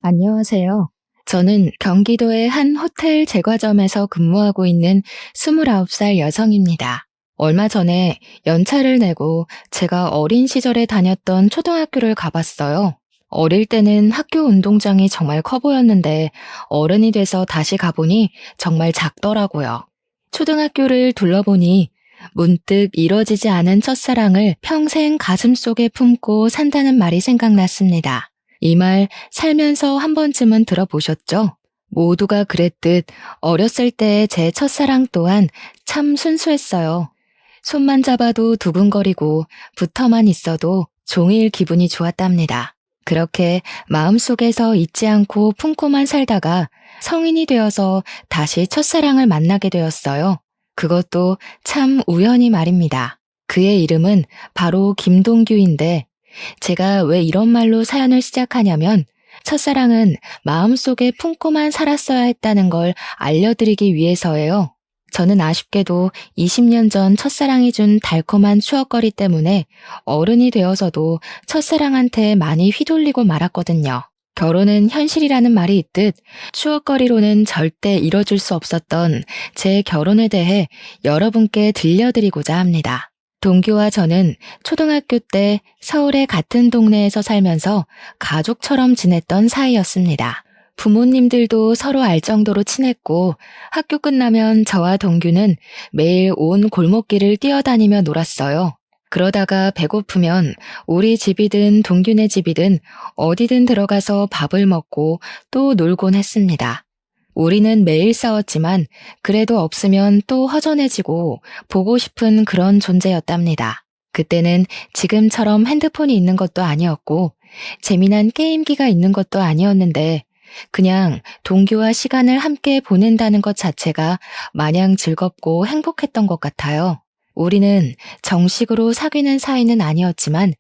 안녕하세요. 저는 경기도의 한 호텔 제과점에서 근무하고 있는 29살 여성입니다. 얼마 전에 연차를 내고 제가 어린 시절에 다녔던 초등학교를 가봤어요. 어릴 때는 학교 운동장이 정말 커 보였는데 어른이 돼서 다시 가보니 정말 작더라고요. 초등학교를 둘러보니 문득 이뤄지지 않은 첫사랑을 평생 가슴속에 품고 산다는 말이 생각났습니다. 이 말 살면서 한 번쯤은 들어보셨죠? 모두가 그랬듯 어렸을 때의 제 첫사랑 또한 참 순수했어요. 손만 잡아도 두근거리고 붙어만 있어도 종일 기분이 좋았답니다. 그렇게 마음속에서 잊지 않고 품고만 살다가 성인이 되어서 다시 첫사랑을 만나게 되었어요. 그것도 참 우연히 말입니다. 그의 이름은 바로 김동규인데 제가 왜 이런 말로 사연을 시작하냐면 첫사랑은 마음속에 품고만 살았어야 했다는 걸 알려드리기 위해서예요. 저는 아쉽게도 20년 전 첫사랑이 준 달콤한 추억거리 때문에 어른이 되어서도 첫사랑한테 많이 휘둘리고 말았거든요. 결혼은 현실이라는 말이 있듯 추억거리로는 절대 이뤄줄 수 없었던 제 결혼에 대해 여러분께 들려드리고자 합니다. 동규와 저는 초등학교 때 서울의 같은 동네에서 살면서 가족처럼 지냈던 사이였습니다. 부모님들도 서로 알 정도로 친했고 학교 끝나면 저와 동규는 매일 온 골목길을 뛰어다니며 놀았어요. 그러다가 배고프면 우리 집이든 동규네 집이든 어디든 들어가서 밥을 먹고 또 놀곤 했습니다. 우리는 매일 싸웠지만 그래도 없으면 또 허전해지고 보고 싶은 그런 존재였답니다. 그때는 지금처럼 핸드폰이 있는 것도 아니었고 재미난 게임기가 있는 것도 아니었는데 그냥 동규와 시간을 함께 보낸다는 것 자체가 마냥 즐겁고 행복했던 것 같아요. 우리는 정식으로 사귀는 사이는 아니었지만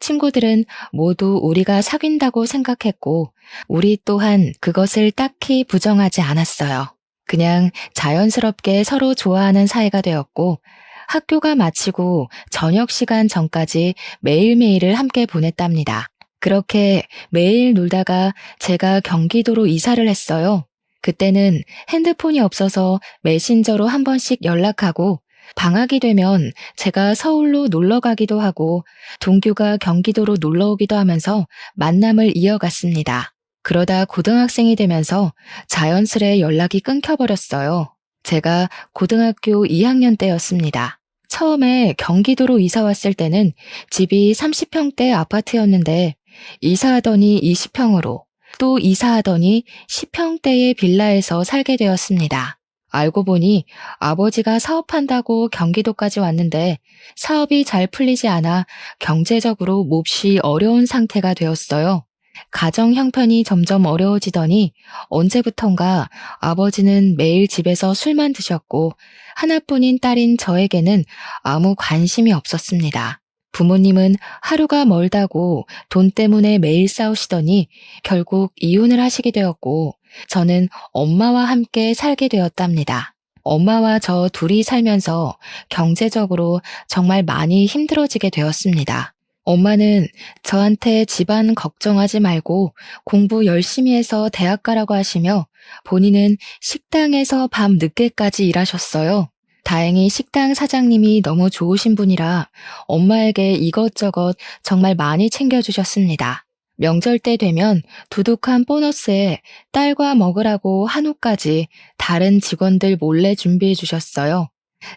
친구들은 모두 우리가 사귄다고 생각했고 우리 또한 그것을 딱히 부정하지 않았어요. 그냥 자연스럽게 서로 좋아하는 사이가 되었고 학교가 마치고 저녁 시간 전까지 매일매일을 함께 보냈답니다. 그렇게 매일 놀다가 제가 경기도로 이사를 했어요. 그때는 핸드폰이 없어서 메신저로 한 번씩 연락하고 방학이 되면 제가 서울로 놀러 가기도 하고 동규가 경기도로 놀러 오기도 하면서 만남을 이어갔습니다. 그러다 고등학생이 되면서 자연스레 연락이 끊겨버렸어요. 제가 고등학교 2학년 때였습니다. 처음에 경기도로 이사 왔을 때는 집이 30평대 아파트였는데 이사하더니 20평으로 또 이사하더니 10평대의 빌라에서 살게 되었습니다. 알고 보니 아버지가 사업한다고 경기도까지 왔는데 사업이 잘 풀리지 않아 경제적으로 몹시 어려운 상태가 되었어요. 가정 형편이 점점 어려워지더니 언제부턴가 아버지는 매일 집에서 술만 드셨고 하나뿐인 딸인 저에게는 아무 관심이 없었습니다. 부모님은 하루가 멀다고 돈 때문에 매일 싸우시더니 결국 이혼을 하시게 되었고 저는 엄마와 함께 살게 되었답니다. 엄마와 저 둘이 살면서 경제적으로 정말 많이 힘들어지게 되었습니다. 엄마는 저한테 집안 걱정하지 말고 공부 열심히 해서 대학 가라고 하시며 본인은 식당에서 밤 늦게까지 일하셨어요. 다행히 식당 사장님이 너무 좋으신 분이라 엄마에게 이것저것 정말 많이 챙겨주셨습니다. 명절 때 되면 두둑한 보너스에 딸과 먹으라고 한우까지 다른 직원들 몰래 준비해 주셨어요.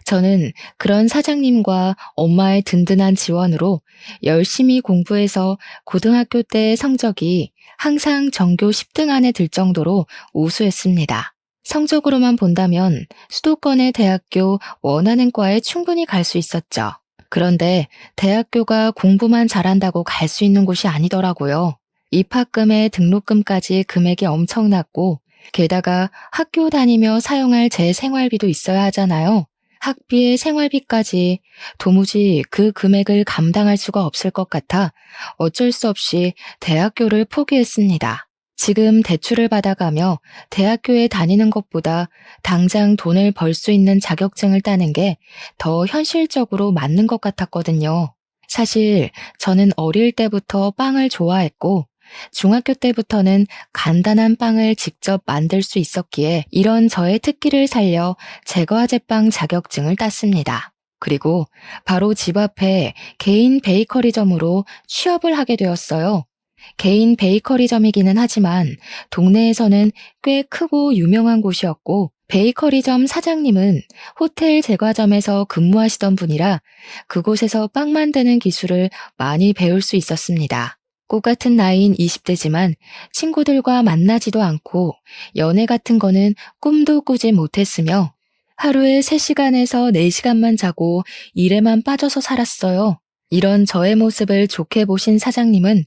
저는 그런 사장님과 엄마의 든든한 지원으로 열심히 공부해서 고등학교 때 성적이 항상 전교 10등 안에 들 정도로 우수했습니다. 성적으로만 본다면 수도권의 대학교 원하는 과에 충분히 갈 수 있었죠. 그런데 대학교가 공부만 잘한다고 갈 수 있는 곳이 아니더라고요. 입학금에 등록금까지 금액이 엄청났고 게다가 학교 다니며 사용할 제 생활비도 있어야 하잖아요. 학비에 생활비까지 도무지 그 금액을 감당할 수가 없을 것 같아 어쩔 수 없이 대학교를 포기했습니다. 지금 대출을 받아가며 대학교에 다니는 것보다 당장 돈을 벌 수 있는 자격증을 따는 게 더 현실적으로 맞는 것 같았거든요. 사실 저는 어릴 때부터 빵을 좋아했고 중학교 때부터는 간단한 빵을 직접 만들 수 있었기에 이런 저의 특기를 살려 제과제빵 자격증을 땄습니다. 그리고 바로 집 앞에 개인 베이커리점으로 취업을 하게 되었어요. 개인 베이커리점이기는 하지만 동네에서는 꽤 크고 유명한 곳이었고 베이커리점 사장님은 호텔 제과점에서 근무하시던 분이라 그곳에서 빵 만드는 기술을 많이 배울 수 있었습니다. 꽃 같은 나이인 20대지만 친구들과 만나지도 않고 연애 같은 거는 꿈도 꾸지 못했으며 하루에 3시간에서 4시간만 자고 일에만 빠져서 살았어요. 이런 저의 모습을 좋게 보신 사장님은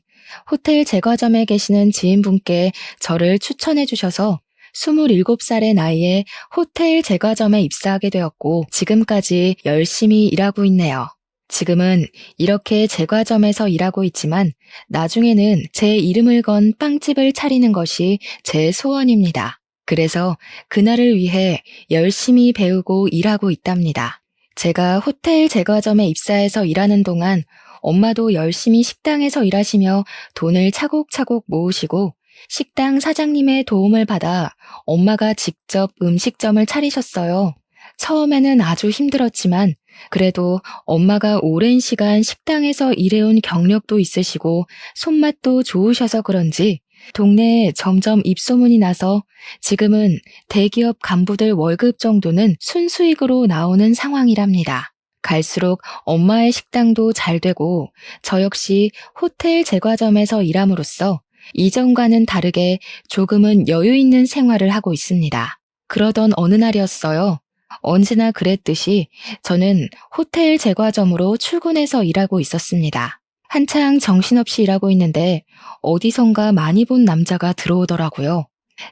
호텔 제과점에 계시는 지인분께 저를 추천해 주셔서 27살의 나이에 호텔 제과점에 입사하게 되었고 지금까지 열심히 일하고 있네요. 지금은 이렇게 제과점에서 일하고 있지만 나중에는 제 이름을 건 빵집을 차리는 것이 제 소원입니다. 그래서 그날을 위해 열심히 배우고 일하고 있답니다. 제가 호텔 제과점에 입사해서 일하는 동안 엄마도 열심히 식당에서 일하시며 돈을 차곡차곡 모으시고 식당 사장님의 도움을 받아 엄마가 직접 음식점을 차리셨어요. 처음에는 아주 힘들었지만 그래도 엄마가 오랜 시간 식당에서 일해온 경력도 있으시고 손맛도 좋으셔서 그런지 동네에 점점 입소문이 나서 지금은 대기업 간부들 월급 정도는 순수익으로 나오는 상황이랍니다. 갈수록 엄마의 식당도 잘 되고 저 역시 호텔 제과점에서 일함으로써 이전과는 다르게 조금은 여유 있는 생활을 하고 있습니다. 그러던 어느 날이었어요. 언제나 그랬듯이 저는 호텔 제과점으로 출근해서 일하고 있었습니다. 한창 정신없이 일하고 있는데 어디선가 많이 본 남자가 들어오더라고요.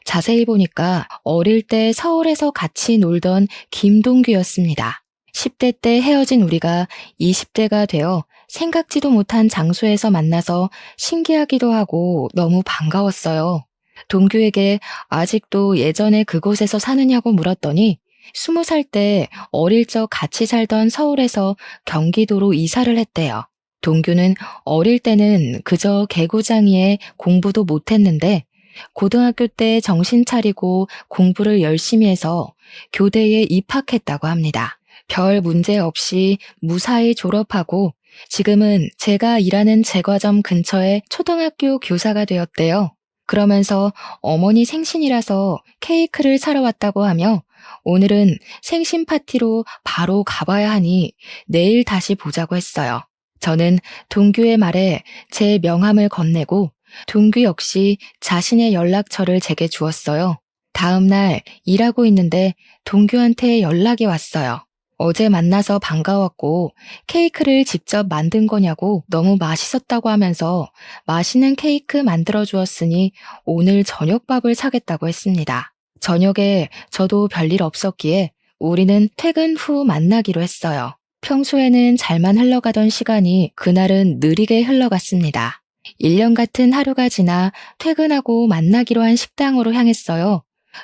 자세히 보니까 어릴 때 서울에서 같이 놀던 김동규였습니다. 10대 때 헤어진 우리가 20대가 되어 생각지도 못한 장소에서 만나서 신기하기도 하고 너무 반가웠어요. 동규에게 아직도 예전에 그곳에서 사느냐고 물었더니 20살 때 어릴 적 같이 살던 서울에서 경기도로 이사를 했대요. 동규는 어릴 때는 그저 개구장이에 공부도 못했는데 고등학교 때 정신 차리고 공부를 열심히 해서 교대에 입학했다고 합니다. 별 문제 없이 무사히 졸업하고 지금은 제가 일하는 제과점 근처에 초등학교 교사가 되었대요. 그러면서 어머니 생신이라서 케이크를 사러 왔다고 하며 오늘은 생신 파티로 바로 가봐야 하니 내일 다시 보자고 했어요. 저는 동규의 말에 제 명함을 건네고 동규 역시 자신의 연락처를 제게 주었어요. 다음 날 일하고 있는데 동규한테 연락이 왔어요. 어제 만나서 반가웠고 케이크를 직접 만든 거냐고 너무 맛있었다고 하면서 맛있는 케이크 만들어 주었으니 오늘 저녁밥을 사겠다고 했습니다. 저녁에 저도 별일 없었기에 우리는 퇴근 후 만나기로 했어요. 평소에는 잘만 흘러가던 시간이 그날은 느리게 흘러갔습니다. 1년 같은 하루가 지나 퇴근하고 만나기로 한 식당으로 향했어요.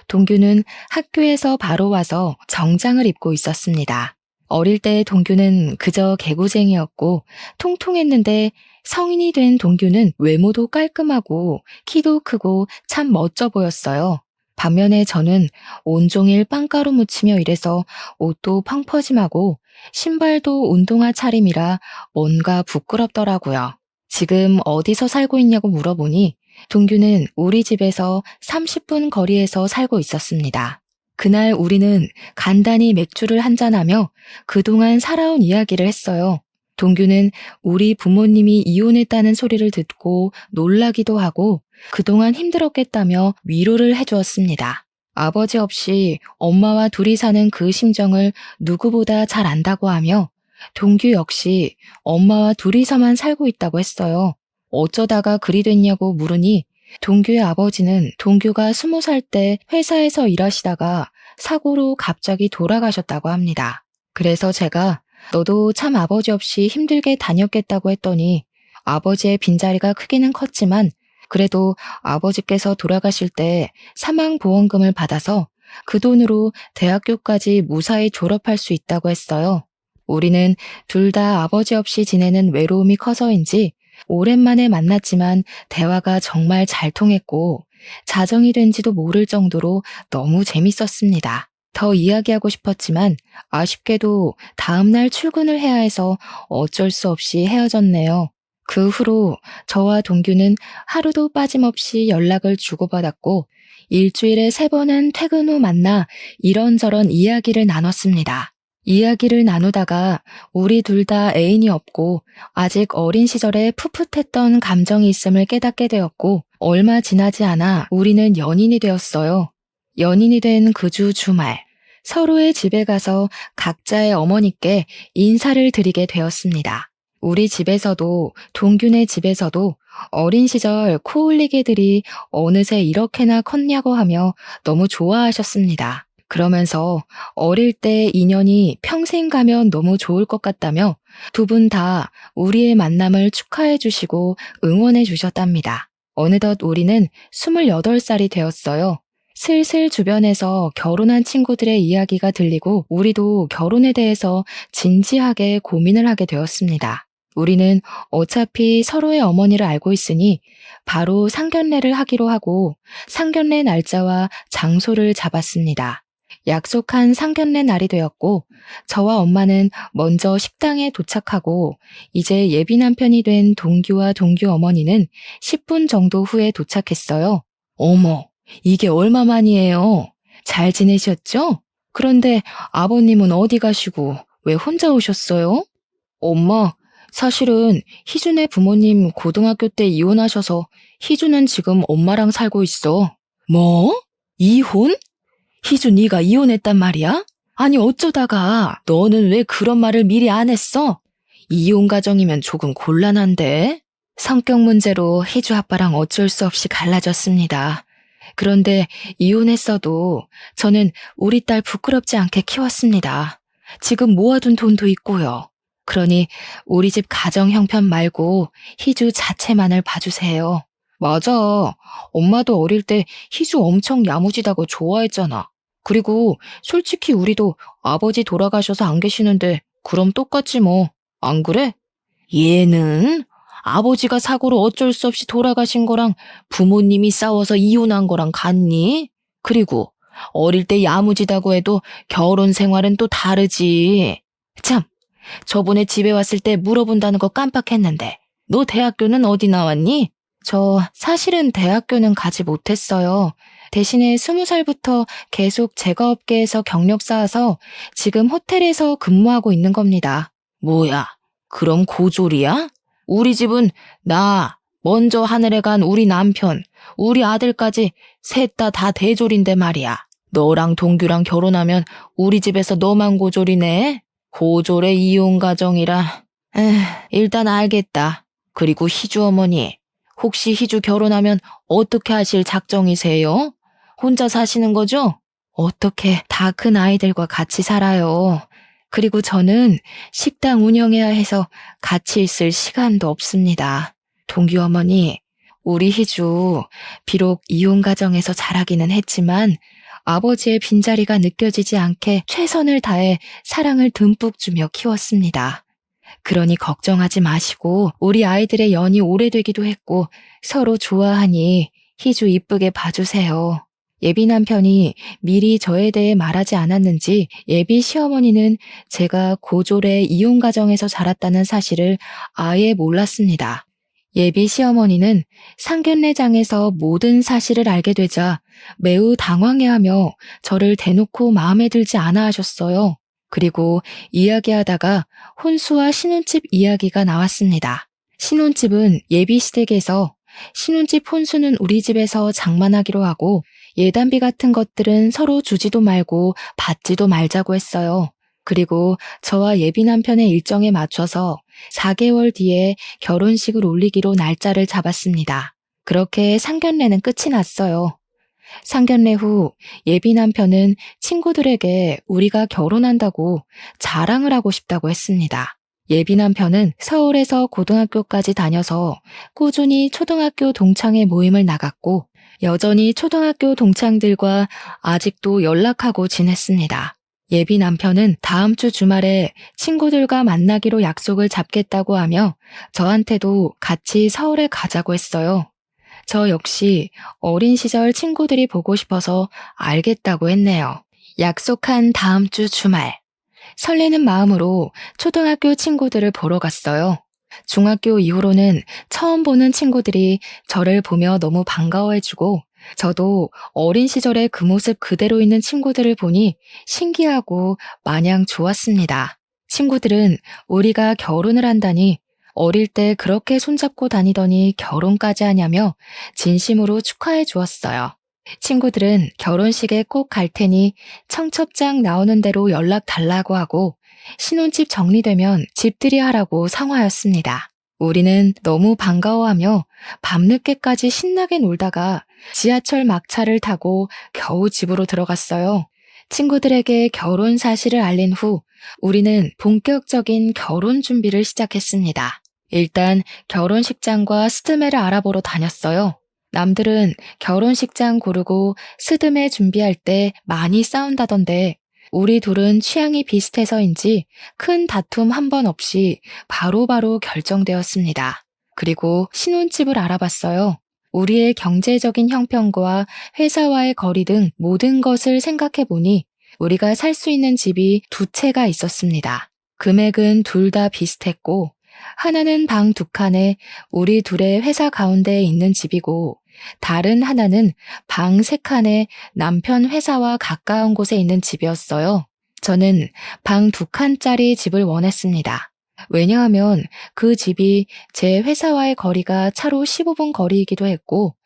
동규는 학교에서 바로 와서 정장을 입고 있었습니다. 어릴 때 동규는 그저 개구쟁이였고 통통했는데 성인이 된 동규는 외모도 깔끔하고 키도 크고 참 멋져 보였어요. 반면에 저는 온종일 빵가루 묻히며 일해서 옷도 펑퍼짐하고 신발도 운동화 차림이라 뭔가 부끄럽더라고요. 지금 어디서 살고 있냐고 물어보니 동규는 우리 집에서 30분 거리에서 살고 있었습니다. 그날 우리는 간단히 맥주를 한잔하며 그동안 살아온 이야기를 했어요. 동규는 우리 부모님이 이혼했다는 소리를 듣고 놀라기도 하고 그동안 힘들었겠다며 위로를 해주었습니다. 아버지 없이 엄마와 둘이 사는 그 심정을 누구보다 잘 안다고 하며 동규 역시 엄마와 둘이서만 살고 있다고 했어요. 어쩌다가 그리 됐냐고 물으니 동규의 아버지는 동규가 20살 때 회사에서 일하시다가 사고로 갑자기 돌아가셨다고 합니다. 그래서 제가 너도 참 아버지 없이 힘들게 다녔겠다고 했더니 아버지의 빈자리가 크기는 컸지만 그래도 아버지께서 돌아가실 때 사망보험금을 받아서 그 돈으로 대학교까지 무사히 졸업할 수 있다고 했어요. 우리는 둘 다 아버지 없이 지내는 외로움이 커서인지 오랜만에 만났지만 대화가 정말 잘 통했고 자정이 된지도 모를 정도로 너무 재밌었습니다. 더 이야기하고 싶었지만 아쉽게도 다음날 출근을 해야 해서 어쩔 수 없이 헤어졌네요. 그 후로 저와 동규는 하루도 빠짐없이 연락을 주고받았고 일주일에 3번은 퇴근 후 만나 이런저런 이야기를 나눴습니다. 이야기를 나누다가 우리 둘 다 애인이 없고 아직 어린 시절에 풋풋했던 감정이 있음을 깨닫게 되었고 얼마 지나지 않아 우리는 연인이 되었어요. 연인이 된 그 주 주말 서로의 집에 가서 각자의 어머니께 인사를 드리게 되었습니다. 우리 집에서도 동균의 집에서도 어린 시절 코올리개들이 어느새 이렇게나 컸냐고 하며 너무 좋아하셨습니다. 그러면서 어릴 때 인연이 평생 가면 너무 좋을 것 같다며 두 분 다 우리의 만남을 축하해 주시고 응원해 주셨답니다. 어느덧 우리는 28살이 되었어요. 슬슬 주변에서 결혼한 친구들의 이야기가 들리고 우리도 결혼에 대해서 진지하게 고민을 하게 되었습니다. 우리는 어차피 서로의 어머니를 알고 있으니 바로 상견례를 하기로 하고 상견례 날짜와 장소를 잡았습니다. 약속한 상견례 날이 되었고 저와 엄마는 먼저 식당에 도착하고 이제 예비 남편이 된 동규와 동규 어머니는 10분 정도 후에 도착했어요. 어머, 이게 얼마만이에요? 잘 지내셨죠? 그런데 아버님은 어디 가시고 왜 혼자 오셨어요? 엄마, 사실은 희준의 부모님 고등학교 때 이혼하셔서 희준은 지금 엄마랑 살고 있어. 뭐? 이혼? 희준 네가 이혼했단 말이야? 아니 어쩌다가 너는 왜 그런 말을 미리 안 했어? 이혼 가정이면 조금 곤란한데? 성격 문제로 희주 아빠랑 어쩔 수 없이 갈라졌습니다. 그런데 이혼했어도 저는 우리 딸 부끄럽지 않게 키웠습니다. 지금 모아둔 돈도 있고요. 그러니 우리 집 가정 형편 말고 희주 자체만을 봐주세요. 맞아. 엄마도 어릴 때 희주 엄청 야무지다고 좋아했잖아. 그리고 솔직히 우리도 아버지 돌아가셔서 안 계시는데 그럼 똑같지 뭐. 안 그래? 얘는 아버지가 사고로 어쩔 수 없이 돌아가신 거랑 부모님이 싸워서 이혼한 거랑 같니? 그리고 어릴 때 야무지다고 해도 결혼 생활은 또 다르지. 참, 저번에 집에 왔을 때 물어본다는 거 깜빡했는데 너 대학교는 어디 나왔니? 저 사실은 대학교는 가지 못했어요. 대신에 20살부터 계속 제과업계에서 경력 쌓아서 지금 호텔에서 근무하고 있는 겁니다. 뭐야, 그럼 고졸이야? 우리 집은 나, 먼저 하늘에 간 우리 남편, 우리 아들까지 셋 다 대졸인데 말이야. 너랑 동규랑 결혼하면 우리 집에서 너만 고졸이네. 고졸의 이혼 가정이라. 일단 알겠다. 그리고 희주 어머니, 혹시 희주 결혼하면 어떻게 하실 작정이세요? 혼자 사시는 거죠? 어떻게 다 큰 아이들과 같이 살아요. 그리고 저는 식당 운영해야 해서 같이 있을 시간도 없습니다. 동규 어머니, 우리 희주 비록 이혼 가정에서 자라기는 했지만 아버지의 빈자리가 느껴지지 않게 최선을 다해 사랑을 듬뿍 주며 키웠습니다. 그러니 걱정하지 마시고 우리 아이들의 연이 오래되기도 했고 서로 좋아하니 희주 이쁘게 봐주세요. 예비 남편이 미리 저에 대해 말하지 않았는지 예비 시어머니는 제가 고졸의 이혼 가정에서 자랐다는 사실을 아예 몰랐습니다. 예비 시어머니는 상견례장에서 모든 사실을 알게 되자 매우 당황해하며 저를 대놓고 마음에 들지 않아 하셨어요. 그리고 이야기하다가 혼수와 신혼집 이야기가 나왔습니다. 신혼집은 예비 시댁에서 신혼집 혼수는 우리 집에서 장만하기로 하고 예단비 같은 것들은 서로 주지도 말고 받지도 말자고 했어요. 그리고 저와 예비 남편의 일정에 맞춰서 4개월 뒤에 결혼식을 올리기로 날짜를 잡았습니다. 그렇게 상견례는 끝이 났어요. 상견례 후 예비 남편은 친구들에게 우리가 결혼한다고 자랑을 하고 싶다고 했습니다. 예비 남편은 서울에서 고등학교까지 다녀서 꾸준히 초등학교 동창회 모임을 나갔고 여전히 초등학교 동창들과 아직도 연락하고 지냈습니다. 예비 남편은 다음 주 주말에 친구들과 만나기로 약속을 잡겠다고 하며 저한테도 같이 서울에 가자고 했어요. 저 역시 어린 시절 친구들이 보고 싶어서 알겠다고 했네요. 약속한 다음 주 주말. 설레는 마음으로 초등학교 친구들을 보러 갔어요. 중학교 이후로는 처음 보는 친구들이 저를 보며 너무 반가워해주고 저도 어린 시절의 그 모습 그대로 있는 친구들을 보니 신기하고 마냥 좋았습니다. 친구들은 우리가 결혼을 한다니 어릴 때 그렇게 손잡고 다니더니 결혼까지 하냐며 진심으로 축하해 주었어요. 친구들은 결혼식에 꼭 갈 테니 청첩장 나오는 대로 연락 달라고 하고 신혼집 정리되면 집들이 하라고 상화였습니다. 우리는 너무 반가워하며 밤늦게까지 신나게 놀다가 지하철 막차를 타고 겨우 집으로 들어갔어요. 친구들에게 결혼 사실을 알린 후 우리는 본격적인 결혼 준비를 시작했습니다. 일단 결혼식장과 스드메를 알아보러 다녔어요. 남들은 결혼식장 고르고 스드메 준비할 때 많이 싸운다던데 우리 둘은 취향이 비슷해서인지 큰 다툼 한 번 없이 바로바로 결정되었습니다. 그리고 신혼집을 알아봤어요. 우리의 경제적인 형편과 회사와의 거리 등 모든 것을 생각해보니 우리가 살 수 있는 집이 두 채가 있었습니다. 금액은 둘 다 비슷했고 하나는 방 두 칸에 우리 둘의 회사 가운데에 있는 집이고 다른 하나는 방 세 칸에 남편 회사와 가까운 곳에 있는 집이었어요. 저는 방 두 칸짜리 집을 원했습니다. 왜냐하면 그 집이 제 회사와의 거리가 차로 15분 거리이기도 했고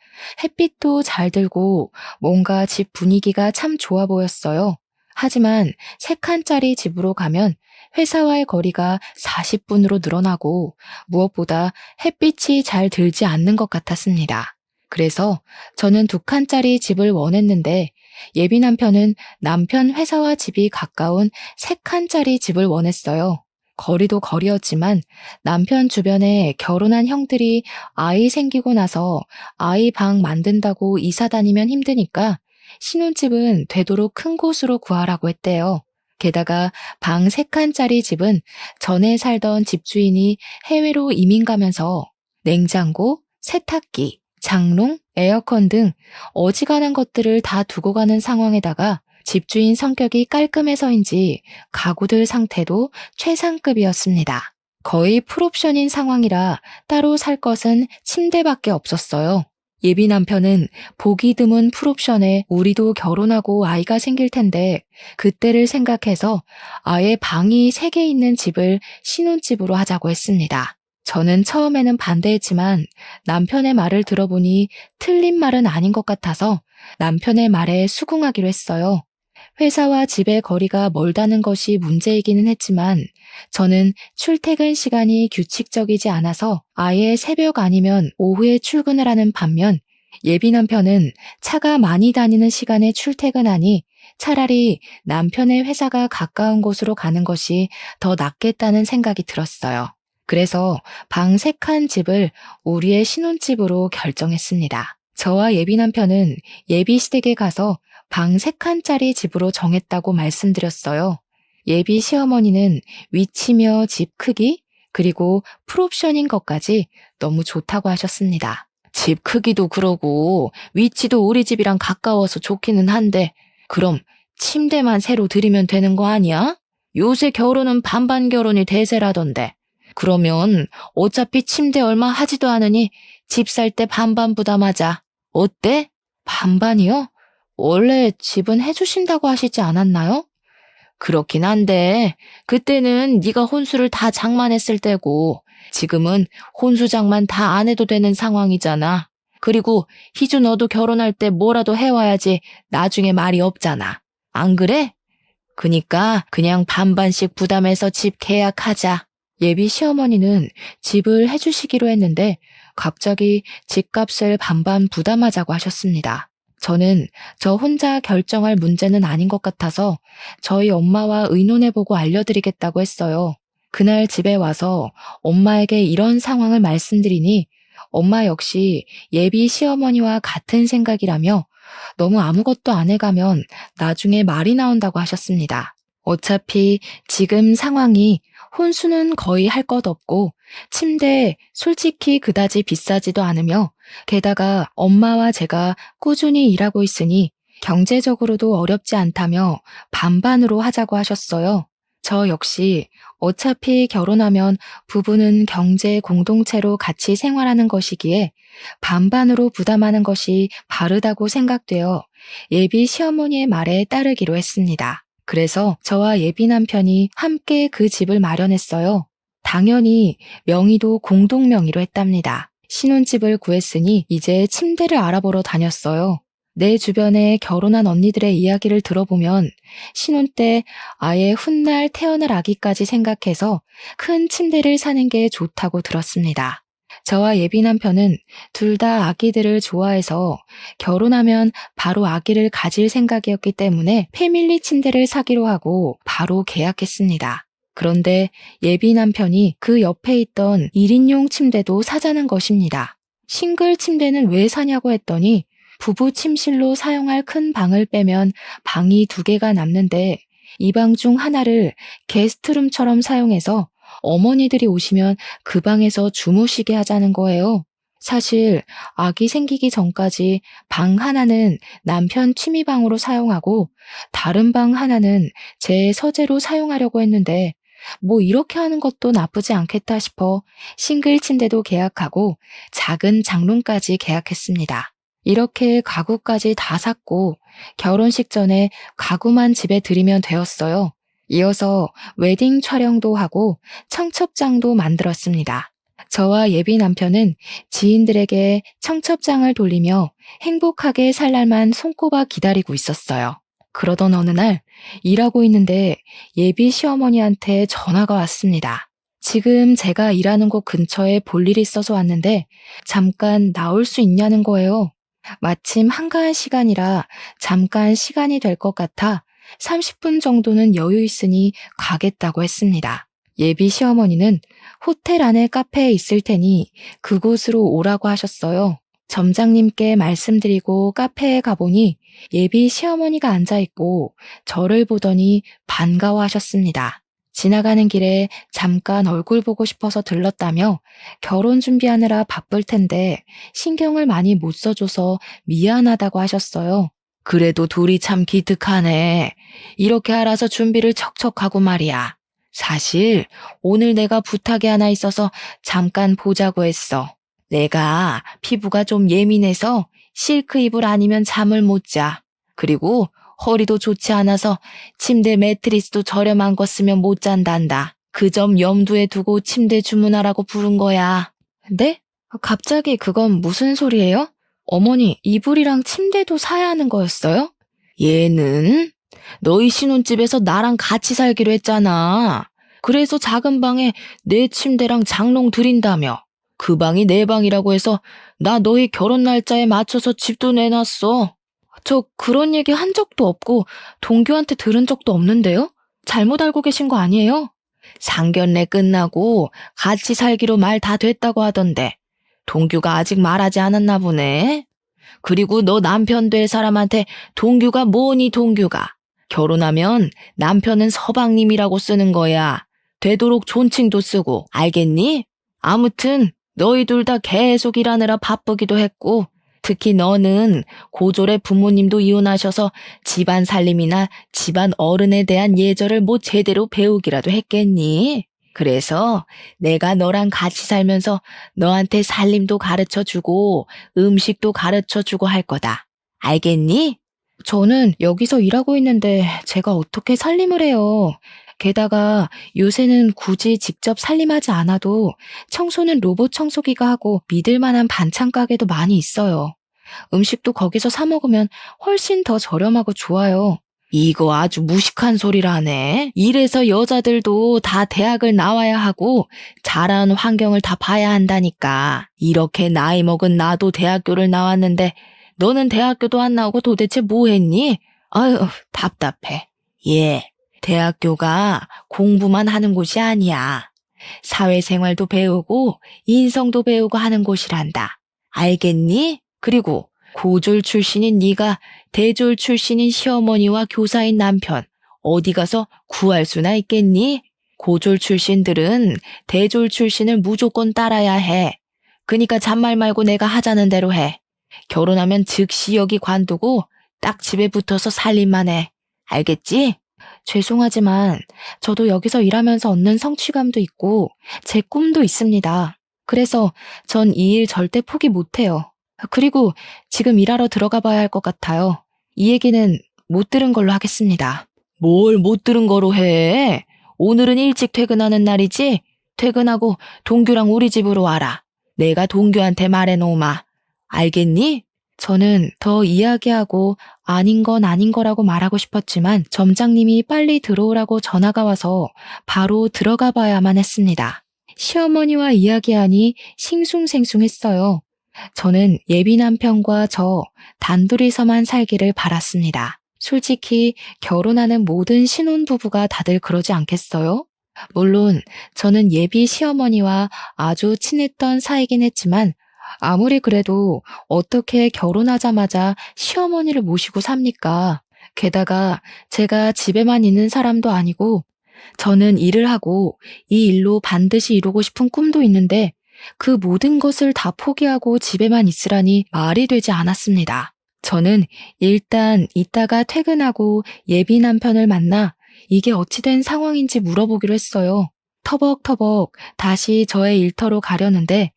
햇빛도 잘 들고 뭔가 집 분위기가 참 좋아 보였어요. 하지만 세 칸짜리 집으로 가면 회사와의 거리가 40분으로 늘어나고 무엇보다 햇빛이 잘 들지 않는 것 같았습니다. 그래서 저는 두 칸짜리 집을 원했는데 예비 남편은 남편 회사와 집이 가까운 세 칸짜리 집을 원했어요. 거리도 거리였지만 남편 주변에 결혼한 형들이 아이 생기고 나서 아이 방 만든다고 이사 다니면 힘드니까 신혼집은 되도록 큰 곳으로 구하라고 했대요. 게다가 방 세 칸짜리 집은 전에 살던 집주인이 해외로 이민 가면서 냉장고, 세탁기, 장롱, 에어컨 등 어지간한 것들을 다 두고 가는 상황에다가 집주인 성격이 깔끔해서인지 가구들 상태도 최상급이었습니다. 거의 풀옵션인 상황이라 따로 살 것은 침대밖에 없었어요. 예비 남편은 보기 드문 풀옵션에 우리도 결혼하고 아이가 생길 텐데 그때를 생각해서 아예 방이 3개 있는 집을 신혼집으로 하자고 했습니다. 저는 처음에는 반대했지만 남편의 말을 들어보니 틀린 말은 아닌 것 같아서 남편의 말에 수긍하기로 했어요. 회사와 집의 거리가 멀다는 것이 문제이기는 했지만 저는 출퇴근 시간이 규칙적이지 않아서 아예 새벽 아니면 오후에 출근을 하는 반면 예비 남편은 차가 많이 다니는 시간에 출퇴근하니 차라리 남편의 회사가 가까운 곳으로 가는 것이 더 낫겠다는 생각이 들었어요. 그래서 방 3칸 집을 우리의 신혼집으로 결정했습니다. 저와 예비 남편은 예비 시댁에 가서 방 3칸짜리 집으로 정했다고 말씀드렸어요. 예비 시어머니는 위치며 집 크기, 그리고 풀옵션인 것까지 너무 좋다고 하셨습니다. 집 크기도 그러고 위치도 우리 집이랑 가까워서 좋기는 한데 그럼 침대만 새로 드리면 되는 거 아니야? 요새 결혼은 반반 결혼이 대세라던데. 그러면 어차피 침대 얼마 하지도 않으니 집 살 때 반반 부담하자. 어때? 반반이요? 원래 집은 해주신다고 하시지 않았나요? 그렇긴 한데 그때는 네가 혼수를 다 장만했을 때고 지금은 혼수 장만 다 안 해도 되는 상황이잖아. 그리고 희주 너도 결혼할 때 뭐라도 해와야지 나중에 말이 없잖아. 안 그래? 그니까 그냥 반반씩 부담해서 집 계약하자. 예비 시어머니는 집을 해주시기로 했는데 갑자기 집값을 반반 부담하자고 하셨습니다. 저는 저 혼자 결정할 문제는 아닌 것 같아서 저희 엄마와 의논해보고 알려드리겠다고 했어요. 그날 집에 와서 엄마에게 이런 상황을 말씀드리니 엄마 역시 예비 시어머니와 같은 생각이라며 너무 아무것도 안 해가면 나중에 말이 나온다고 하셨습니다. 어차피 지금 상황이 혼수는 거의 할 것 없고 침대 솔직히 그다지 비싸지도 않으며 게다가 엄마와 제가 꾸준히 일하고 있으니 경제적으로도 어렵지 않다며 반반으로 하자고 하셨어요. 저 역시 어차피 결혼하면 부부는 경제 공동체로 같이 생활하는 것이기에 반반으로 부담하는 것이 바르다고 생각되어 예비 시어머니의 말에 따르기로 했습니다. 그래서 저와 예비 남편이 함께 그 집을 마련했어요. 당연히 명의도 공동 명의로 했답니다. 신혼집을 구했으니 이제 침대를 알아보러 다녔어요. 내 주변에 결혼한 언니들의 이야기를 들어보면 신혼 때 아예 훗날 태어날 아기까지 생각해서 큰 침대를 사는 게 좋다고 들었습니다. 저와 예비 남편은 둘 다 아기들을 좋아해서 결혼하면 바로 아기를 가질 생각이었기 때문에 패밀리 침대를 사기로 하고 바로 계약했습니다. 그런데 예비 남편이 그 옆에 있던 1인용 침대도 사자는 것입니다. 싱글 침대는 왜 사냐고 했더니 부부 침실로 사용할 큰 방을 빼면 방이 2개가 남는데 이 방 중 하나를 게스트룸처럼 사용해서 어머니들이 오시면 그 방에서 주무시게 하자는 거예요. 사실 아기 생기기 전까지 방 하나는 남편 취미방으로 사용하고 다른 방 하나는 제 서재로 사용하려고 했는데 뭐 이렇게 하는 것도 나쁘지 않겠다 싶어 싱글 침대도 계약하고 작은 장롱까지 계약했습니다. 이렇게 가구까지 다 샀고 결혼식 전에 가구만 집에 들이면 되었어요. 이어서 웨딩 촬영도 하고 청첩장도 만들었습니다. 저와 예비 남편은 지인들에게 청첩장을 돌리며 행복하게 살 날만 손꼽아 기다리고 있었어요. 그러던 어느 날 일하고 있는데 예비 시어머니한테 전화가 왔습니다. 지금 제가 일하는 곳 근처에 볼 일이 있어서 왔는데 잠깐 나올 수 있냐는 거예요. 마침 한가한 시간이라 잠깐 시간이 될 것 같아 30분 정도는 여유 있으니 가겠다고 했습니다. 예비 시어머니는 호텔 안에 카페에 있을 테니 그곳으로 오라고 하셨어요. 점장님께 말씀드리고 카페에 가보니 예비 시어머니가 앉아있고 저를 보더니 반가워하셨습니다. 지나가는 길에 잠깐 얼굴 보고 싶어서 들렀다며 결혼 준비하느라 바쁠 텐데 신경을 많이 못 써줘서 미안하다고 하셨어요. 그래도 둘이 참 기특하네. 이렇게 알아서 준비를 척척하고 말이야. 사실 오늘 내가 부탁이 하나 있어서 잠깐 보자고 했어. 내가 피부가 좀 예민해서 실크 이불 아니면 잠을 못 자. 그리고 허리도 좋지 않아서 침대 매트리스도 저렴한 거 쓰면 못 잔단다. 그 점 염두에 두고 침대 주문하라고 부른 거야. 네? 갑자기 그건 무슨 소리예요? 어머니, 이불이랑 침대도 사야 하는 거였어요? 얘는 너희 신혼집에서 나랑 같이 살기로 했잖아. 그래서 작은 방에 내 침대랑 장롱 드린다며. 그 방이 내 방이라고 해서 나 너희 결혼 날짜에 맞춰서 집도 내놨어. 저 그런 얘기 한 적도 없고 동규한테 들은 적도 없는데요? 잘못 알고 계신 거 아니에요? 상견례 끝나고 같이 살기로 말 다 됐다고 하던데 동규가 아직 말하지 않았나 보네. 그리고 너 남편 될 사람한테 동규가 뭐니 동규가. 결혼하면 남편은 서방님이라고 쓰는 거야. 되도록 존칭도 쓰고 알겠니? 아무튼 너희 둘 다 계속 일하느라 바쁘기도 했고 특히 너는 고졸의 부모님도 이혼하셔서 집안 살림이나 집안 어른에 대한 예절을 뭐 제대로 배우기라도 했겠니? 그래서 내가 너랑 같이 살면서 너한테 살림도 가르쳐주고 음식도 가르쳐주고 할 거다. 알겠니? 저는 여기서 일하고 있는데 제가 어떻게 살림을 해요. 게다가 요새는 굳이 직접 살림하지 않아도 청소는 로봇 청소기가 하고 믿을 만한 반찬 가게도 많이 있어요. 음식도 거기서 사 먹으면 훨씬 더 저렴하고 좋아요. 이거 아주 무식한 소리라네. 이래서 여자들도 다 대학을 나와야 하고 자라는 환경을 다 봐야 한다니까. 이렇게 나이 먹은 나도 대학교를 나왔는데 너는 대학교도 안 나오고 도대체 뭐 했니? 아유, 답답해. 예, 대학교가 공부만 하는 곳이 아니야. 사회생활도 배우고 인성도 배우고 하는 곳이란다. 알겠니? 그리고 고졸 출신인 네가 대졸 출신인 시어머니와 교사인 남편 어디 가서 구할 수나 있겠니? 고졸 출신들은 대졸 출신을 무조건 따라야 해. 그니까 잔말 말고 내가 하자는 대로 해. 결혼하면 즉시 여기 관두고 딱 집에 붙어서 살림만 해. 알겠지? 죄송하지만 저도 여기서 일하면서 얻는 성취감도 있고 제 꿈도 있습니다. 그래서 전 이 일 절대 포기 못해요. 그리고 지금 일하러 들어가 봐야 할 것 같아요. 이 얘기는 못 들은 걸로 하겠습니다. 뭘 못 들은 거로 해? 오늘은 일찍 퇴근하는 날이지? 퇴근하고 동규랑 우리 집으로 와라. 내가 동규한테 말해놓으마. 알겠니? 저는 더 이야기하고 아닌 건 아닌 거라고 말하고 싶었지만 점장님이 빨리 들어오라고 전화가 와서 바로 들어가 봐야만 했습니다. 시어머니와 이야기하니 싱숭생숭했어요. 저는 예비 남편과 저 단둘이서만 살기를 바랐습니다. 솔직히 결혼하는 모든 신혼부부가 다들 그러지 않겠어요? 물론 저는 예비 시어머니와 아주 친했던 사이긴 했지만 아무리 그래도 어떻게 결혼하자마자 시어머니를 모시고 삽니까? 게다가 제가 집에만 있는 사람도 아니고 저는 일을 하고 이 일로 반드시 이루고 싶은 꿈도 있는데 그 모든 것을 다 포기하고 집에만 있으라니 말이 되지 않았습니다. 저는 일단 이따가 퇴근하고 예비 남편을 만나 이게 어찌 된 상황인지 물어보기로 했어요. 터벅터벅 다시 저의 일터로 가려는데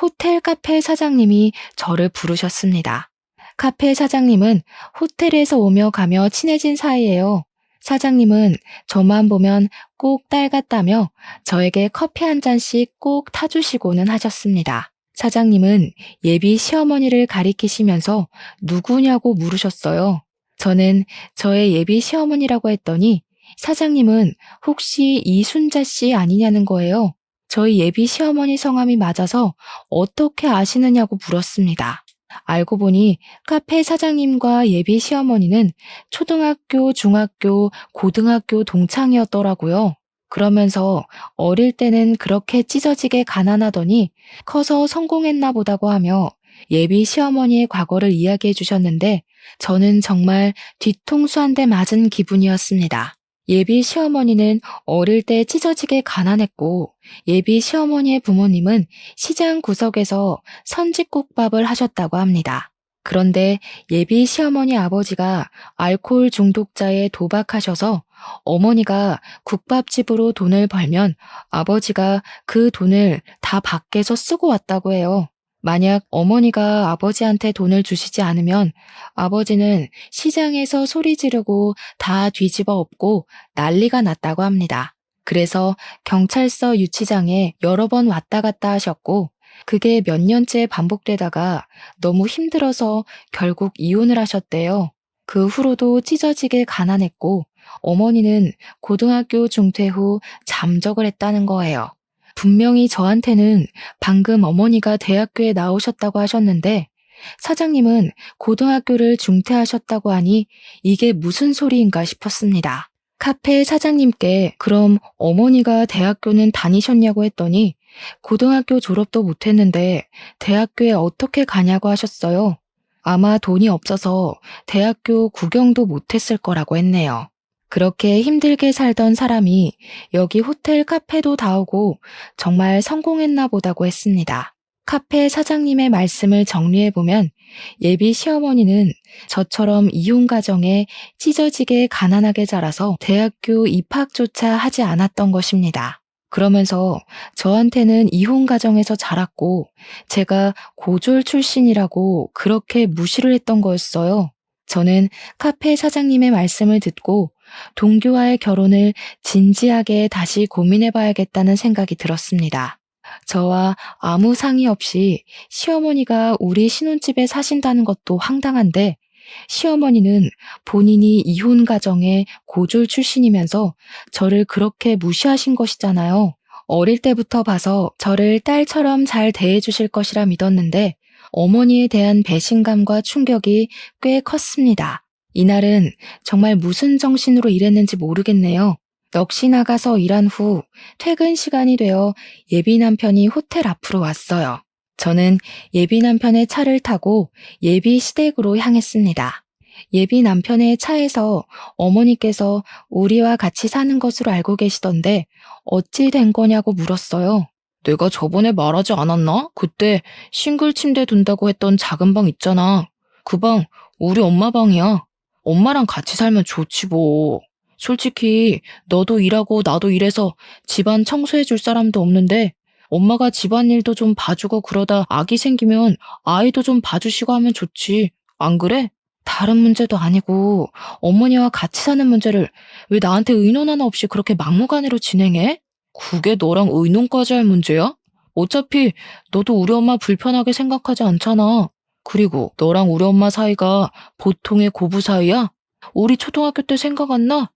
호텔 카페 사장님이 저를 부르셨습니다. 카페 사장님은 호텔에서 오며 가며 친해진 사이예요. 사장님은 저만 보면 꼭 딸 같다며 저에게 커피 한 잔씩 꼭 타주시고는 하셨습니다. 사장님은 예비 시어머니를 가리키시면서 누구냐고 물으셨어요. 저는 저의 예비 시어머니라고 했더니 사장님은 혹시 이순자 씨 아니냐는 거예요. 저희 예비 시어머니 성함이 맞아서 어떻게 아시느냐고 물었습니다. 알고 보니 카페 사장님과 예비 시어머니는 초등학교, 중학교, 고등학교 동창이었더라고요. 그러면서 어릴 때는 그렇게 찢어지게 가난하더니 커서 성공했나 보다고 하며 예비 시어머니의 과거를 이야기해 주셨는데 저는 정말 뒤통수 한 대 맞은 기분이었습니다. 예비 시어머니는 어릴 때 찢어지게 가난했고 예비 시어머니의 부모님은 시장 구석에서 선짓국밥을 하셨다고 합니다. 그런데 예비 시어머니 아버지가 알코올 중독자에 도박하셔서 어머니가 국밥집으로 돈을 벌면 아버지가 그 돈을 다 밖에서 쓰고 왔다고 해요. 만약 어머니가 아버지한테 돈을 주시지 않으면 아버지는 시장에서 소리 지르고 다 뒤집어 엎고 난리가 났다고 합니다. 그래서 경찰서 유치장에 여러 번 왔다 갔다 하셨고 그게 몇 년째 반복되다가 너무 힘들어서 결국 이혼을 하셨대요. 그 후로도 찢어지게 가난했고 어머니는 고등학교 중퇴 후 잠적을 했다는 거예요. 분명히 저한테는 방금 어머니가 대학교에 나오셨다고 하셨는데 사장님은 고등학교를 중퇴하셨다고 하니 이게 무슨 소리인가 싶었습니다. 카페 사장님께 그럼 어머니가 대학교는 다니셨냐고 했더니 고등학교 졸업도 못했는데 대학교에 어떻게 가냐고 하셨어요. 아마 돈이 없어서 대학교 구경도 못했을 거라고 했네요. 그렇게 힘들게 살던 사람이 여기 호텔 카페도 다오고 정말 성공했나 보다고 했습니다. 카페 사장님의 말씀을 정리해보면 예비 시어머니는 저처럼 이혼 가정에 찢어지게 가난하게 자라서 대학교 입학조차 하지 않았던 것입니다. 그러면서 저한테는 이혼 가정에서 자랐고 제가 고졸 출신이라고 그렇게 무시를 했던 거였어요. 저는 카페 사장님의 말씀을 듣고 동규와의 결혼을 진지하게 다시 고민해봐야겠다는 생각이 들었습니다. 저와 아무 상의 없이 시어머니가 우리 신혼집에 사신다는 것도 황당한데 시어머니는 본인이 이혼 가정의 고졸 출신이면서 저를 그렇게 무시하신 것이잖아요. 어릴 때부터 봐서 저를 딸처럼 잘 대해주실 것이라 믿었는데 어머니에 대한 배신감과 충격이 꽤 컸습니다. 이날은 정말 무슨 정신으로 일했는지 모르겠네요. 넋이 나가서 일한 후 퇴근 시간이 되어 예비 남편이 호텔 앞으로 왔어요. 저는 예비 남편의 차를 타고 예비 시댁으로 향했습니다. 예비 남편의 차에서 어머니께서 우리와 같이 사는 것으로 알고 계시던데 어찌 된 거냐고 물었어요. 내가 저번에 말하지 않았나? 그때 싱글 침대 둔다고 했던 작은 방 있잖아. 그 방 우리 엄마 방이야. 엄마랑 같이 살면 좋지 뭐. 솔직히 너도 일하고 나도 일해서 집안 청소해 줄 사람도 없는데 엄마가 집안일도 좀 봐주고 그러다 아기 생기면 아이도 좀 봐주시고 하면 좋지. 안 그래? 다른 문제도 아니고 어머니와 같이 사는 문제를 왜 나한테 의논 하나 없이 그렇게 막무가내로 진행해? 그게 너랑 의논까지 할 문제야? 어차피 너도 우리 엄마 불편하게 생각하지 않잖아. 그리고 너랑 우리 엄마 사이가 보통의 고부 사이야? 우리 초등학교 때 생각 안 나?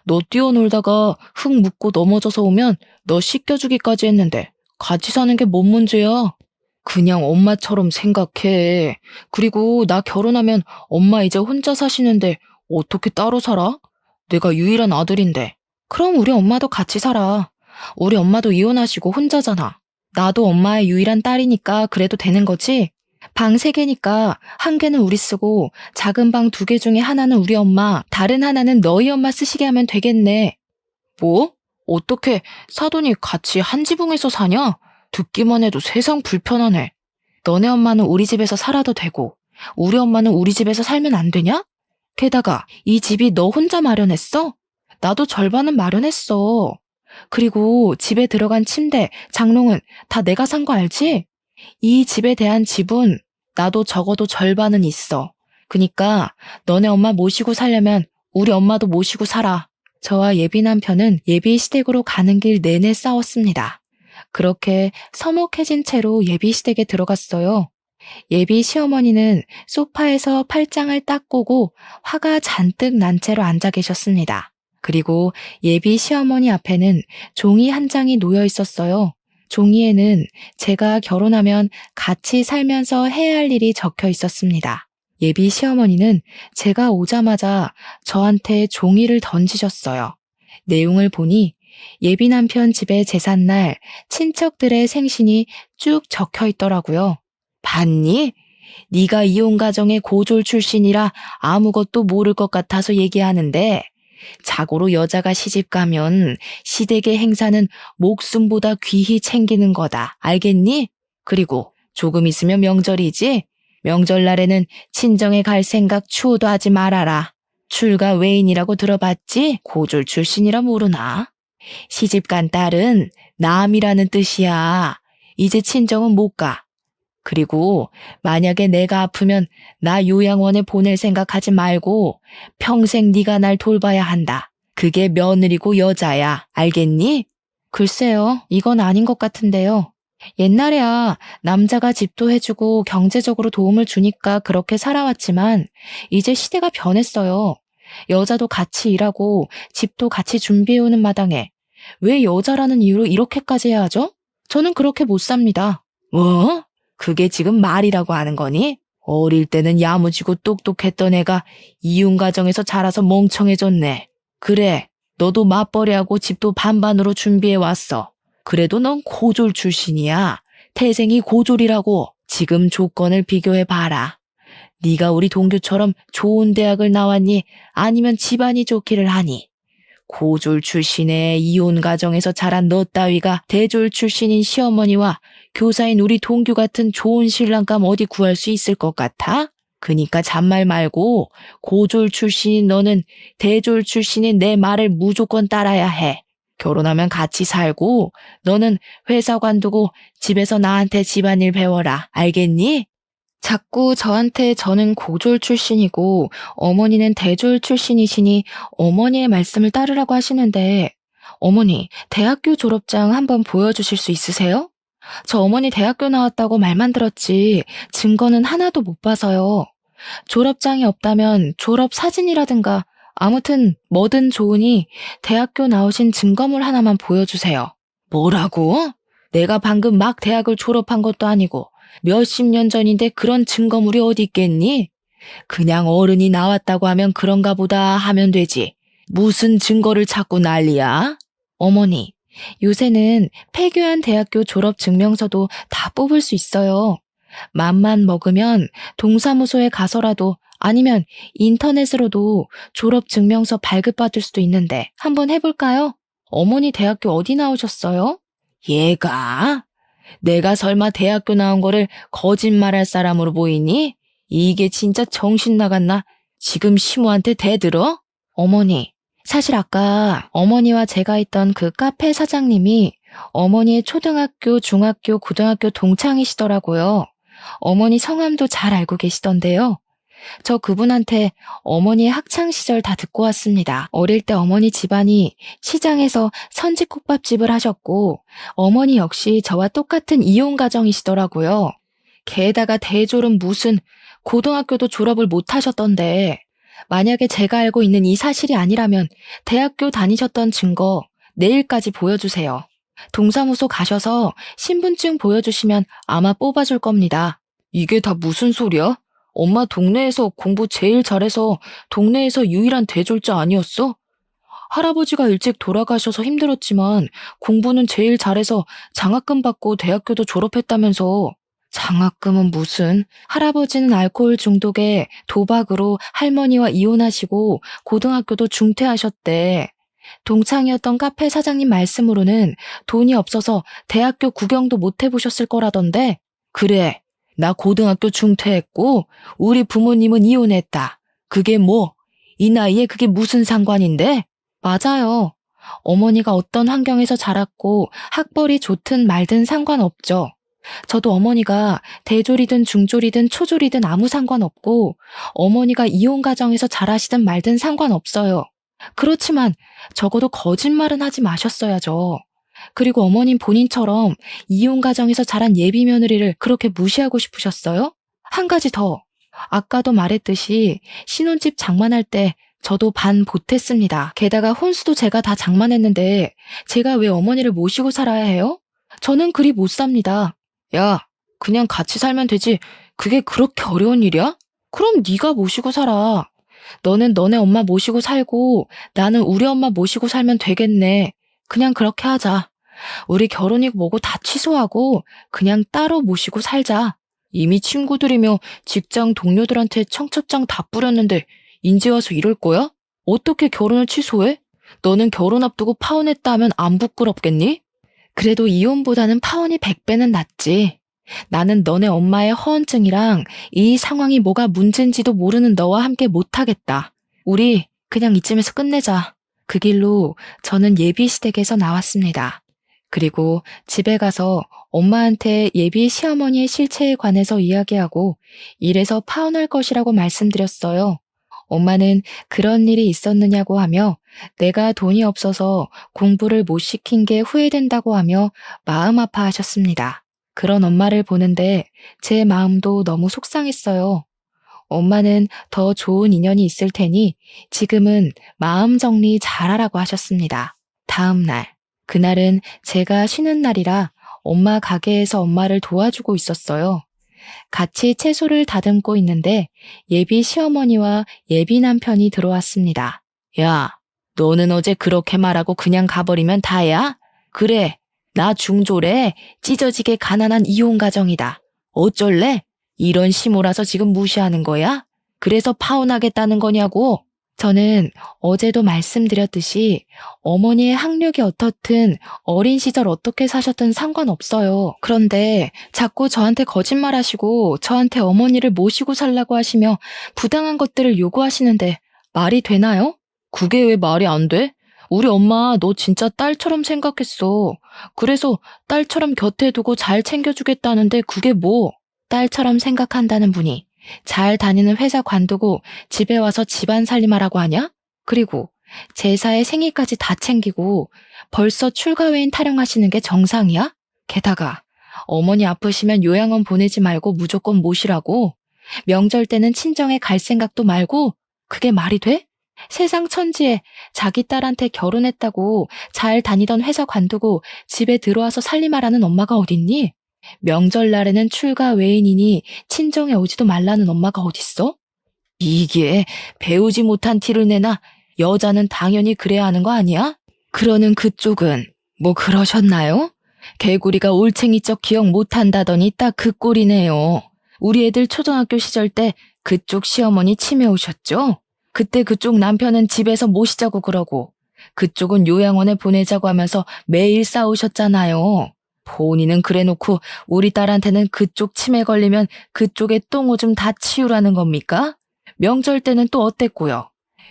너 뛰어놀다가 흙 묻고 넘어져서 오면 너 씻겨주기까지 했는데 같이 사는 게 뭔 문제야? 그냥 엄마처럼 생각해. 그리고 나 결혼하면 엄마 이제 혼자 사시는데 어떻게 따로 살아? 내가 유일한 아들인데. 그럼 우리 엄마도 같이 살아. 우리 엄마도 이혼하시고 혼자잖아. 나도 엄마의 유일한 딸이니까 그래도 되는 거지? 방 3개니까 한 개는 우리 쓰고 작은 방 2개 중에 하나는 우리 엄마, 다른 하나는 너희 엄마 쓰시게 하면 되겠네. 뭐? 어떻게 사돈이 같이 한 지붕에서 사냐? 듣기만 해도 세상 불편하네. 너네 엄마는 우리 집에서 살아도 되고 우리 엄마는 우리 집에서 살면 안 되냐? 게다가 이 집이 너 혼자 마련했어? 나도 절반은 마련했어. 그리고 집에 들어간 침대, 장롱은 다 내가 산 거 알지? 이 집에 대한 지분 나도 적어도 절반은 있어. 그니까 너네 엄마 모시고 살려면 우리 엄마도 모시고 살아. 저와 예비 남편은 예비 시댁으로 가는 길 내내 싸웠습니다. 그렇게 서먹해진 채로 예비 시댁에 들어갔어요. 예비 시어머니는 소파에서 팔짱을 딱 꼬고 화가 잔뜩 난 채로 앉아 계셨습니다. 그리고 예비 시어머니 앞에는 종이 한 장이 놓여 있었어요. 종이에는 제가 결혼하면 같이 살면서 해야 할 일이 적혀 있었습니다. 예비 시어머니는 제가 오자마자 저한테 종이를 던지셨어요. 내용을 보니 예비 남편 집의 제삿날 친척들의 생신이 쭉 적혀 있더라고요. 봤니? 네가 이혼 가정의 고졸 출신이라 아무것도 모를 것 같아서 얘기하는데 자고로 여자가 시집 가면 시댁의 행사는 목숨보다 귀히 챙기는 거다. 알겠니? 그리고 조금 있으면 명절이지? 명절날에는 친정에 갈 생각 추호도 하지 말아라. 출가 외인이라고 들어봤지? 고졸 출신이라 모르나? 시집간 딸은 남이라는 뜻이야. 이제 친정은 못 가. 그리고 만약에 내가 아프면 나 요양원에 보낼 생각하지 말고 평생 네가 날 돌봐야 한다. 그게 며느리고 여자야. 알겠니? 글쎄요. 이건 아닌 것 같은데요. 옛날에야 남자가 집도 해주고 경제적으로 도움을 주니까 그렇게 살아왔지만 이제 시대가 변했어요. 여자도 같이 일하고 집도 같이 준비해오는 마당에 왜 여자라는 이유로 이렇게까지 해야 하죠? 저는 그렇게 못 삽니다. 뭐? 그게 지금 말이라고 하는 거니? 어릴 때는 야무지고 똑똑했던 애가 이혼 가정에서 자라서 멍청해졌네. 그래, 너도 맞벌이하고 집도 반반으로 준비해왔어. 그래도 넌 고졸 출신이야. 태생이 고졸이라고. 지금 조건을 비교해봐라. 네가 우리 동규처럼 좋은 대학을 나왔니? 아니면 집안이 좋기를 하니? 고졸 출신의 이혼 가정에서 자란 너 따위가 대졸 출신인 시어머니와 교사인 우리 동규 같은 좋은 신랑감 어디 구할 수 있을 것 같아? 그니까 잔말 말고 고졸 출신인 너는 대졸 출신인 내 말을 무조건 따라야 해. 결혼하면 같이 살고 너는 회사 관두고 집에서 나한테 집안일 배워라. 알겠니? 자꾸 저한테 저는 고졸 출신이고 어머니는 대졸 출신이시니 어머니의 말씀을 따르라고 하시는데 어머니, 대학교 졸업장 한번 보여주실 수 있으세요? 저 어머니 대학교 나왔다고 말만 들었지 증거는 하나도 못 봐서요. 졸업장이 없다면 졸업 사진이라든가 아무튼 뭐든 좋으니 대학교 나오신 증거물 하나만 보여주세요. 뭐라고? 내가 방금 막 대학을 졸업한 것도 아니고 몇십 년 전인데 그런 증거물이 어디 있겠니? 그냥 어른이 나왔다고 하면 그런가 보다 하면 되지. 무슨 증거를 찾고 난리야? 어머니, 요새는 폐교한 대학교 졸업 증명서도 다 뽑을 수 있어요. 맘만 먹으면 동사무소에 가서라도 아니면 인터넷으로도 졸업증명서 발급받을 수도 있는데 한번 해볼까요? 어머니 대학교 어디 나오셨어요? 얘가? 내가 설마 대학교 나온 거를 거짓말할 사람으로 보이니? 이게 진짜 정신 나갔나? 지금 시모한테 대들어? 어머니, 사실 아까 어머니와 제가 있던 그 카페 사장님이 어머니의 초등학교, 중학교, 고등학교 동창이시더라고요. 어머니 성함도 잘 알고 계시던데요. 저 그분한테 어머니의 학창시절 다 듣고 왔습니다. 어릴 때 어머니 집안이 시장에서 선지국밥집을 하셨고 어머니 역시 저와 똑같은 이혼가정이시더라고요. 게다가 대졸은 무슨 고등학교도 졸업을 못 하셨던데 만약에 제가 알고 있는 이 사실이 아니라면 대학교 다니셨던 증거 내일까지 보여주세요. 동사무소 가셔서 신분증 보여주시면 아마 뽑아줄 겁니다. 이게 다 무슨 소리야? 엄마 동네에서 공부 제일 잘해서 동네에서 유일한 대졸자 아니었어? 할아버지가 일찍 돌아가셔서 힘들었지만 공부는 제일 잘해서 장학금 받고 대학교도 졸업했다면서. 장학금은 무슨? 할아버지는 알코올 중독에 도박으로 할머니와 이혼하시고 고등학교도 중퇴하셨대. 동창이었던 카페 사장님 말씀으로는 돈이 없어서 대학교 구경도 못 해보셨을 거라던데. 그래, 나 고등학교 중퇴했고 우리 부모님은 이혼했다. 그게 뭐? 이 나이에 그게 무슨 상관인데? 맞아요. 어머니가 어떤 환경에서 자랐고 학벌이 좋든 말든 상관없죠. 저도 어머니가 대졸이든 중졸이든 초졸이든 아무 상관없고 어머니가 이혼 가정에서 자라시든 말든 상관없어요. 그렇지만 적어도 거짓말은 하지 마셨어야죠. 그리고 어머님 본인처럼 이혼 가정에서 자란 예비 며느리를 그렇게 무시하고 싶으셨어요? 한 가지 더. 아까도 말했듯이 신혼집 장만할 때 저도 반 보탰습니다. 게다가 혼수도 제가 다 장만했는데 제가 왜 어머니를 모시고 살아야 해요? 저는 그리 못 삽니다. 야, 그냥 같이 살면 되지. 그게 그렇게 어려운 일이야? 그럼 네가 모시고 살아. 너는 너네 엄마 모시고 살고 나는 우리 엄마 모시고 살면 되겠네. 그냥 그렇게 하자. 우리 결혼이고 뭐고 다 취소하고 그냥 따로 모시고 살자. 이미 친구들이며 직장 동료들한테 청첩장 다 뿌렸는데 인제 와서 이럴 거야? 어떻게 결혼을 취소해? 너는 결혼 앞두고 파혼했다 하면 안 부끄럽겠니? 그래도 이혼보다는 파혼이 100배는 낫지. 나는 너네 엄마의 허언증이랑 이 상황이 뭐가 문제인지도 모르는 너와 함께 못하겠다. 우리 그냥 이쯤에서 끝내자. 그 길로 저는 예비시댁에서 나왔습니다. 그리고 집에 가서 엄마한테 예비 시어머니의 실체에 관해서 이야기하고 이래서 파혼할 것이라고 말씀드렸어요. 엄마는 그런 일이 있었느냐고 하며 내가 돈이 없어서 공부를 못 시킨 게 후회된다고 하며 마음 아파하셨습니다. 그런 엄마를 보는데 제 마음도 너무 속상했어요. 엄마는 더 좋은 인연이 있을 테니 지금은 마음 정리 잘하라고 하셨습니다. 다음 날, 그날은 제가 쉬는 날이라 엄마 가게에서 엄마를 도와주고 있었어요. 같이 채소를 다듬고 있는데 예비 시어머니와 예비 남편이 들어왔습니다. 야, 너는 어제 그렇게 말하고 그냥 가버리면 다야? 그래, 나 중졸에 찢어지게 가난한 이혼 가정이다. 어쩔래? 이런 시모라서 지금 무시하는 거야? 그래서 파혼하겠다는 거냐고? 저는 어제도 말씀드렸듯이 어머니의 학력이 어떻든 어린 시절 어떻게 사셨든 상관없어요. 그런데 자꾸 저한테 거짓말하시고 저한테 어머니를 모시고 살라고 하시며 부당한 것들을 요구하시는데 말이 되나요? 그게 왜 말이 안 돼? 우리 엄마 너 진짜 딸처럼 생각했어. 그래서 딸처럼 곁에 두고 잘 챙겨주겠다는데 그게 뭐? 딸처럼 생각한다는 분이 잘 다니는 회사 관두고 집에 와서 집안 살림하라고 하냐? 그리고 제사에 생일까지 다 챙기고 벌써 출가회인 타령하시는 게 정상이야? 게다가 어머니 아프시면 요양원 보내지 말고 무조건 모시라고? 명절 때는 친정에 갈 생각도 말고? 그게 말이 돼? 세상 천지에 자기 딸한테 결혼했다고 잘 다니던 회사 관두고 집에 들어와서 살림하라는 엄마가 어딨니? 명절날에는 출가 외인이니 친정에 오지도 말라는 엄마가 어딨어? 이게 배우지 못한 티를 내나 여자는 당연히 그래야 하는 거 아니야? 그러는 그쪽은 뭐 그러셨나요? 개구리가 올챙이 쩍 기억 못한다더니 딱 그 꼴이네요. 우리 애들 초등학교 시절 때 그쪽 시어머니 치매 오셨죠? 그때 그쪽 남편은 집에서 모시자고 그러고 그쪽은 요양원에 보내자고 하면서 매일 싸우셨잖아요. 본인은 그래놓고 우리 딸한테는 그쪽 치매 걸리면 그쪽에 똥오줌 다 치우라는 겁니까? 명절 때는 또 어땠고요?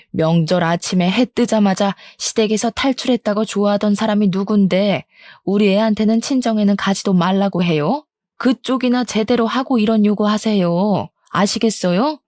명절 아침에 해 뜨자마자 시댁에서 탈출했다고 좋아하던 사람이 누군데 우리 애한테는 친정에는 가지도 말라고 해요? 그쪽이나 제대로 하고 이런 요구하세요. 아시겠어요?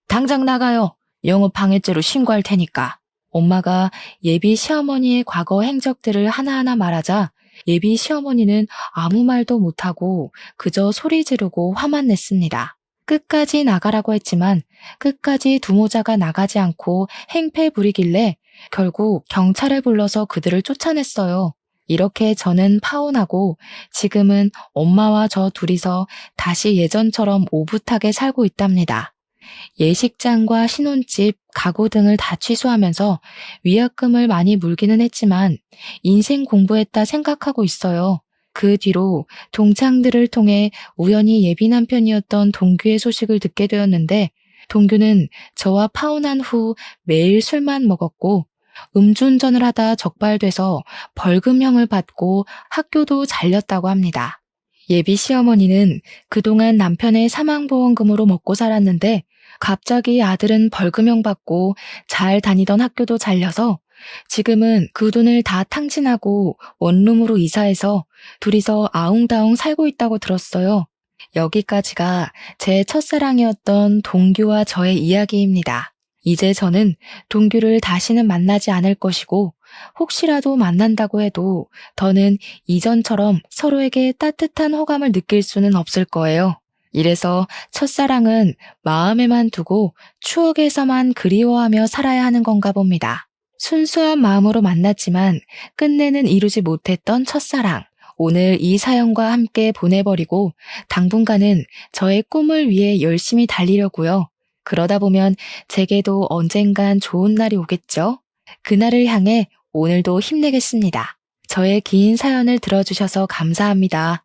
당장 나가요. 영업 방해죄로 신고할 테니까. 엄마가 예비 시어머니의 과거 행적들을 하나하나 말하자 예비 시어머니는 아무 말도 못하고 그저 소리 지르고 화만 냈습니다. 끝까지 나가라고 했지만 끝까지 두모자가 나가지 않고 행패 부리길래 결국 경찰을 불러서 그들을 쫓아냈어요. 이렇게 저는 파혼하고 지금은 엄마와 저 둘이서 다시 예전처럼 오붓하게 살고 있답니다. 예식장과 신혼집, 가구 등을 다 취소하면서 위약금을 많이 물기는 했지만 인생 공부했다 생각하고 있어요. 그 뒤로 동창들을 통해 우연히 예비 남편이었던 동규의 소식을 듣게 되었는데 동규는 저와 파혼한 후 매일 술만 먹었고 음주운전을 하다 적발돼서 벌금형을 받고 학교도 잘렸다고 합니다. 예비 시어머니는 그동안 남편의 사망보험금으로 먹고 살았는데 갑자기 아들은 벌금형 받고 잘 다니던 학교도 잘려서 지금은 그 돈을 다 탕진하고 원룸으로 이사해서 둘이서 아웅다웅 살고 있다고 들었어요. 여기까지가 제 첫사랑이었던 동규와 저의 이야기입니다. 이제 저는 동규를 다시는 만나지 않을 것이고 혹시라도 만난다고 해도 더는 이전처럼 서로에게 따뜻한 호감을 느낄 수는 없을 거예요. 이래서 첫사랑은 마음에만 두고 추억에서만 그리워하며 살아야 하는 건가 봅니다. 순수한 마음으로 만났지만 끝내는 이루지 못했던 첫사랑. 오늘 이 사연과 함께 보내버리고 당분간은 저의 꿈을 위해 열심히 달리려고요. 그러다 보면 제게도 언젠간 좋은 날이 오겠죠? 그날을 향해 오늘도 힘내겠습니다. 저의 긴 사연을 들어주셔서 감사합니다.